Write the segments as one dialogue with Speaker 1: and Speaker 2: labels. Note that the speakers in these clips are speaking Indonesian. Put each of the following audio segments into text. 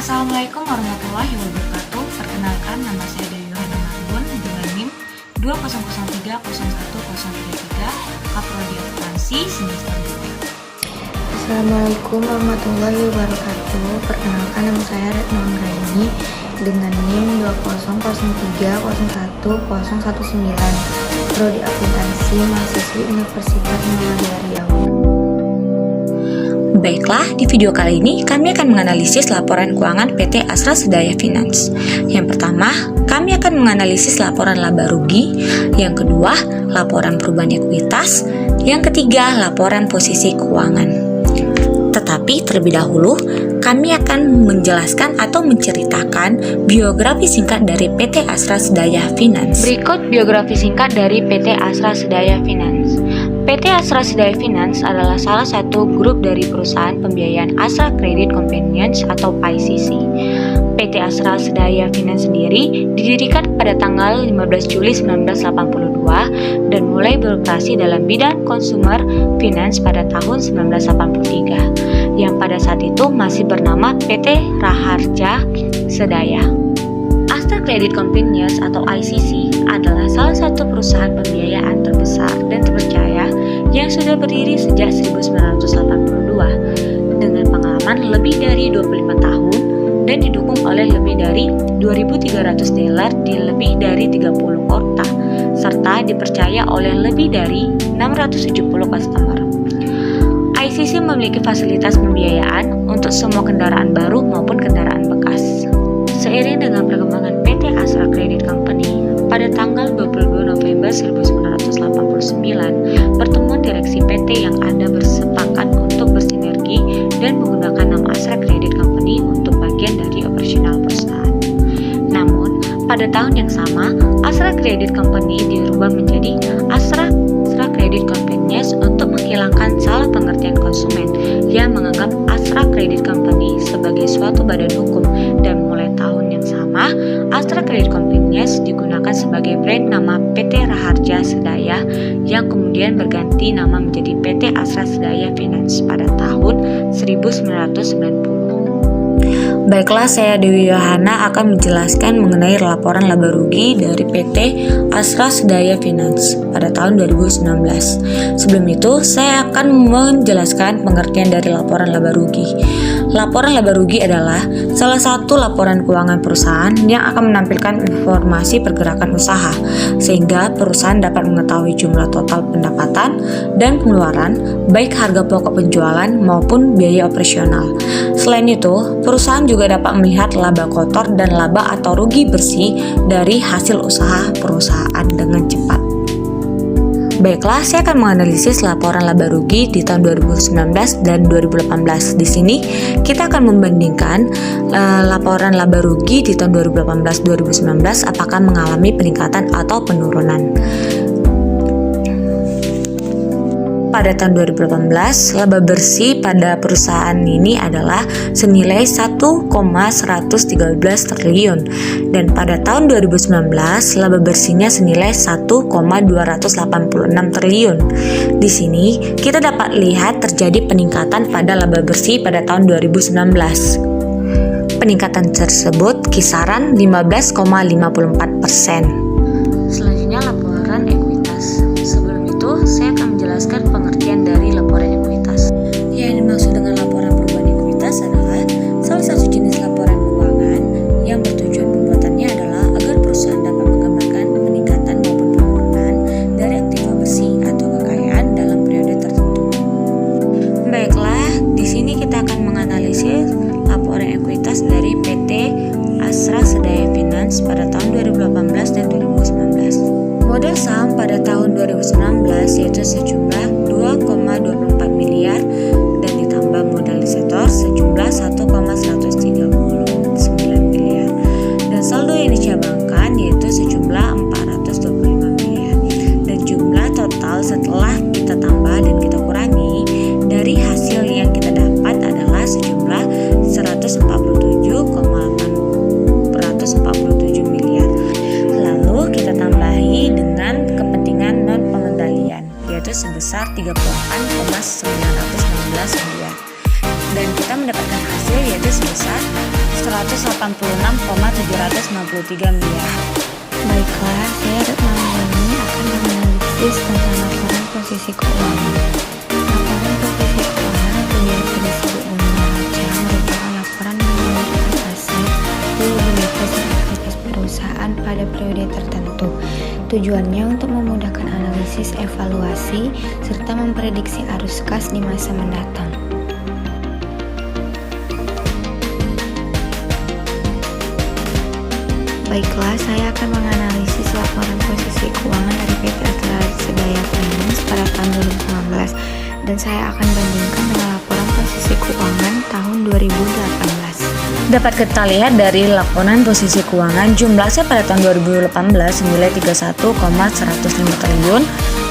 Speaker 1: Assalamualaikum warahmatullahi wabarakatuh. Perkenalkan, nama saya Dewi Yohana Marbun dengan NIM 200301033, Kaprodi Akuntansi semester 2.
Speaker 2: Assalamualaikum warahmatullahi wabarakatuh. Perkenalkan, nama saya Retno Anggraini dengan NIM 20030101019, Prodi Akuntansi, mahasiswi Universitas Muhammadiyah Riau.
Speaker 3: Baiklah, di video kali ini kami akan menganalisis laporan keuangan PT Asra Sedaya Finance. Yang pertama, kami akan menganalisis laporan laba rugi. Yang kedua, laporan perubahan ekuitas. Yang ketiga, laporan posisi keuangan. Tetapi terlebih dahulu, kami akan menjelaskan atau menceritakan biografi singkat dari PT Asra Sedaya Finance. Berikut biografi singkat dari PT Asra Sedaya Finance. PT Asra Sedaya Finance adalah salah satu grup dari perusahaan pembiayaan Asra Credit Convenience atau ICC. PT Asra Sedaya Finance sendiri didirikan pada tanggal 15 Juli 1982 dan mulai beroperasi dalam bidang consumer finance pada tahun 1983, yang pada saat itu masih bernama PT Raharja Sedaya. Astra Credit Convenience atau ICC adalah salah satu perusahaan pembiayaan terbesar dan terpercaya yang sudah berdiri sejak 1982 dengan pengalaman lebih dari 25 tahun dan didukung oleh lebih dari 2.300 dealer di lebih dari 30 kota serta dipercaya oleh lebih dari 670 customer. ICC memiliki fasilitas pembiayaan untuk semua kendaraan baru maupun kendaraan bekas. Seiring dengan perkembangan PT Asra Credit Company, pada tanggal 22 November 1989, pertemuan direksi PT yang ada bersepakat untuk bersinergi dan menggunakan nama Asra Credit Company untuk bagian dari operasional perusahaan. Namun, pada tahun yang sama, Asra Credit Company dirubah menjadi Asra Credit Convenience untuk menghilangkan salah pengertian konsumen yang menganggap Asra Credit Company sebagai suatu badan hukum, dan mulai tahun yang sama, Astra Credit Convenience digunakan sebagai brand nama PT Raharja Sedaya yang kemudian berganti nama menjadi PT Asra Sedaya Finance pada tahun 1990. Baiklah, saya Dewi Yohana akan menjelaskan mengenai laporan laba rugi dari PT Asra Sedaya Finance pada tahun 2019. Sebelum itu, saya akan menjelaskan pengertian dari laporan laba rugi. Laporan laba rugi adalah salah satu laporan keuangan perusahaan yang akan menampilkan informasi pergerakan usaha, sehingga perusahaan dapat mengetahui jumlah total pendapatan dan pengeluaran, baik harga pokok penjualan maupun biaya operasional. Selain itu, perusahaan juga dapat melihat laba kotor dan laba atau rugi bersih dari hasil usaha perusahaan dengan cepat. Baiklah, saya akan menganalisis laporan laba rugi di tahun 2019 dan 2018. Di sini kita akan membandingkan laporan laba rugi di tahun 2018-2019 apakah mengalami peningkatan atau penurunan. Pada tahun 2018, laba bersih pada perusahaan ini adalah senilai 1,113 triliun dan pada tahun 2019 laba bersihnya senilai 1,286 triliun. Di sini kita dapat lihat terjadi peningkatan pada laba bersih pada tahun 2019. Peningkatan tersebut kisaran 15,54%. Selanjutnya laporan ekuitas. Sebelum itu, saya akan menjelaskan pengertian dari laporan ekuitas. Yang dimaksud dengan laporan perubahan ekuitas adalah salah satu jenis laporan keuangan yang bertujuan pembuatannya adalah agar perusahaan dapat menggambarkan peningkatan maupun penurunan dari aktiva bersih atau kekayaan dalam periode tertentu. Baiklah, di sini kita akan menganalisis laporan ekuitas dari PT Asra Sedaya Finance pada tahun 2018 dan 2019. Modal saham pada tahun 2019 yaitu sejumlah 2,24 miliar dan ditambah modal di sektor sejumlah 1,139 miliar dan saldo yang dicabangkan yaitu sejumlah 425 miliar dan jumlah total setelah kita tambah dan kita kurangi dari hasil yang kita dapat adalah sejumlah 147,847 miliar. Lalu kita tambahi dengan kepentingan non pengendalian yaitu sebesar 38,916 miliar dan kita mendapatkan hasil yaitu sebesar 186,793 miliar.
Speaker 2: Baiklah, saya Retno Anggraini akan menganalisis tentang laporan posisi keuangan. Laporan posisi keuangan atau biasa disebut dengan neraca merupakan laporan menunjukkan aset, liabilitas dan aktivitas perusahaan pada periode tertentu. Tujuannya untuk memudahkan analisis, evaluasi, serta memprediksi arus kas di masa mendatang. Baiklah, saya akan menganalisis laporan posisi keuangan dari PT Atlas Sedaya Finance pada tahun 2019 dan saya akan bandingkan dengan laporan posisi keuangan tahun 2018.
Speaker 3: Dapat kita lihat dari laporan posisi keuangan, jumlah aset pada tahun 2018 senilai 31,105 triliun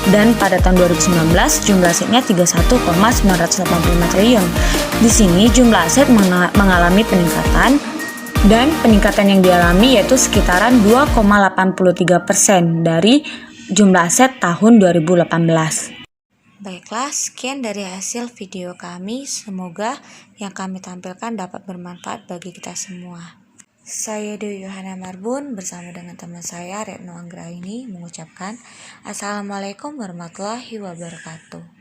Speaker 3: dan pada tahun 2019 jumlah asetnya 31,985 triliun. Di sini jumlah aset mengalami peningkatan dan peningkatan yang dialami yaitu sekitaran 2,83% dari jumlah aset tahun 2018.
Speaker 2: Baiklah, sekian dari hasil video kami. Semoga yang kami tampilkan dapat bermanfaat bagi kita semua. Saya Dewi Yohana Marbun bersama dengan teman saya Retno Anggraini mengucapkan Assalamualaikum warahmatullahi wabarakatuh.